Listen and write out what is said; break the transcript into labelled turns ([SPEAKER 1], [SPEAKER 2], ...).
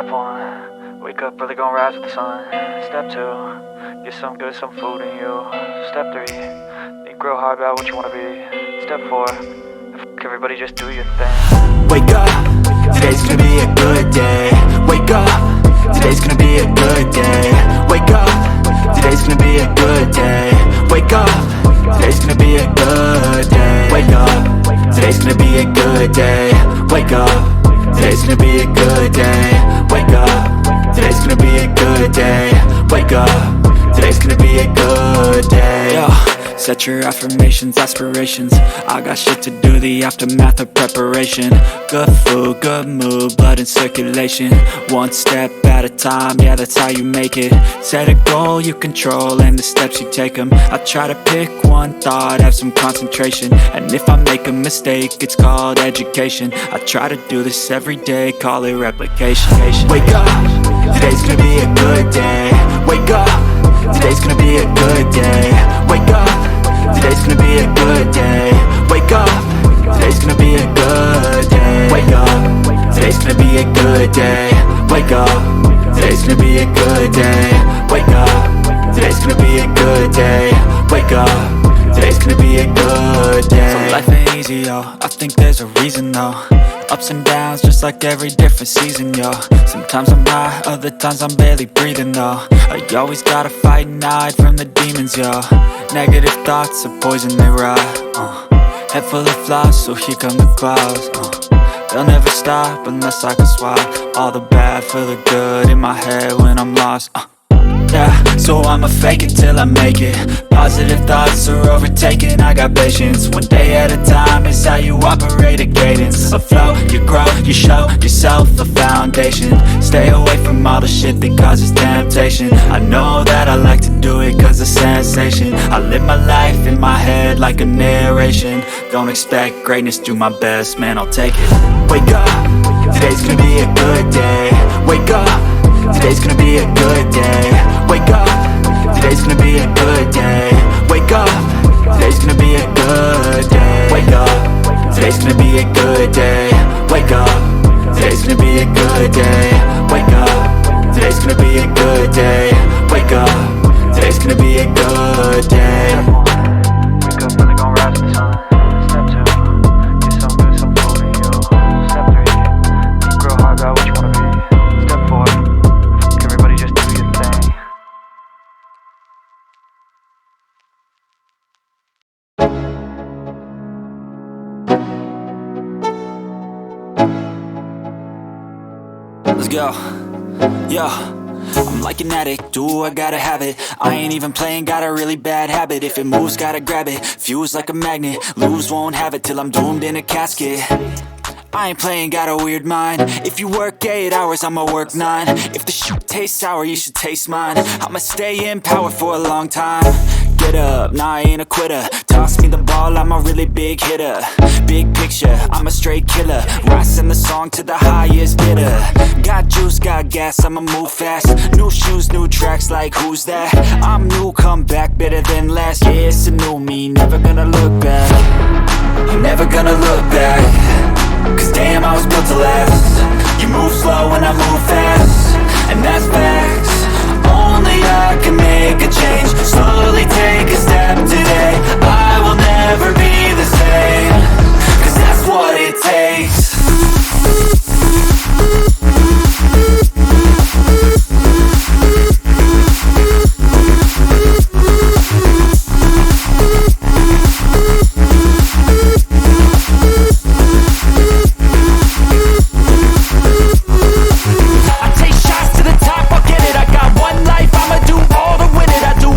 [SPEAKER 1] Step 1, wake up early, gonna rise with the sun. Step 2, get some good, some food in you. Step 3, think real hard about what you wanna be. Step 4, fuck everybody, just do your thing.
[SPEAKER 2] Wake up, today's gonna be a good day. Wake up, today's gonna be a good day. Wake up, today's gonna be a good day. Wake up, today's gonna be a good day. Wake up, today's gonna be a good day. Wake up, today's gonna be a good day. Wake up, today's gonna be a good day. Wake up, today's gonna be a good day. Yo, set your affirmations, aspirations. I got shit to do, the aftermath of preparation. Good food, good mood, blood in circulation. One step at a time, yeah, that's how you make it. Set a goal you control and the steps you take them. I try to pick one thought, have some concentration. And if I make a mistake, it's called education. I try to do this every day, call it replication. Wake up, today's gonna be a good day. Wake up, today's gonna be a good day. Wake up, today's gonna be a good day. Wake up, today's gonna be a good day. Wake up, today's gonna be a good day. Wake up, today's gonna be a good day. Wake up, today's gonna be a good day. Wake up, today's gonna be a good day. So life ain't easy, yo, I think there's a reason though. Ups and downs, just like every different season, yo. Sometimes I'm high, other times I'm barely breathing, though. I always gotta fight and hide from the demons, yo. Negative thoughts are poison, they rot. Head full of flies, so here come the clouds. They'll never stop unless I can swap all the bad for the good in my head when I'm lost. Yeah, so I'ma fake it till I make it. Positive thoughts are overtaken, I got patience. One day at a time is how you operate a cadence. A flow, you grow, you show yourself a foundation. Stay away from all the shit that causes temptation. I know that I like to do it cause it's sensation. I live my life in my head like a narration. Don't expect greatness, do my best, man, I'll take it. Wake up, today's gonna be a good day. Wake up, today's gonna be a good day. Wake up, today's gonna be a good day. Wake up, today's gonna be a good day. Wake up, today's gonna be a good day. Wake up, today's gonna be a good day. Wake up, today's gonna be a good day. Wake up, today's gonna be a good day.
[SPEAKER 1] Wake up early, gonna rise with the sun. Step 2, get some good, some food in you. Step 3, think real hard about what you wanna be. Step 4, fuck everybody, just do your thing.
[SPEAKER 2] Let's go. Yo, I'm like an addict, do I gotta have it. I ain't even playing, got a really bad habit. If it moves, gotta grab it, fuse like a magnet. Lose, won't have it till I'm doomed in a casket. I ain't playing, got a weird mind. If you work 8 hours, I'ma work 9. If the shoot tastes sour, you should taste mine. I'ma stay in power for a long time. Get up, nah, I ain't a quitter. Toss me the ball, I'm a really big hitter. Big picture, I'm a straight killer. Rising the song to the highest bidder. Got juice, got gas, I'ma move fast. New shoes, new tracks, like who's that? I'm new, come back, better than last. Yeah, it's a new me, never gonna look back. I'm never gonna look back. Cause damn, I was built to last. You move slow and I move fast, and that's facts. Only I can make a change. Slowly take a step today. I will never be the same. Cause that's what it takes.
[SPEAKER 3] I take shots to the top, I'll get it. I got one life, I'ma do all to win it. I do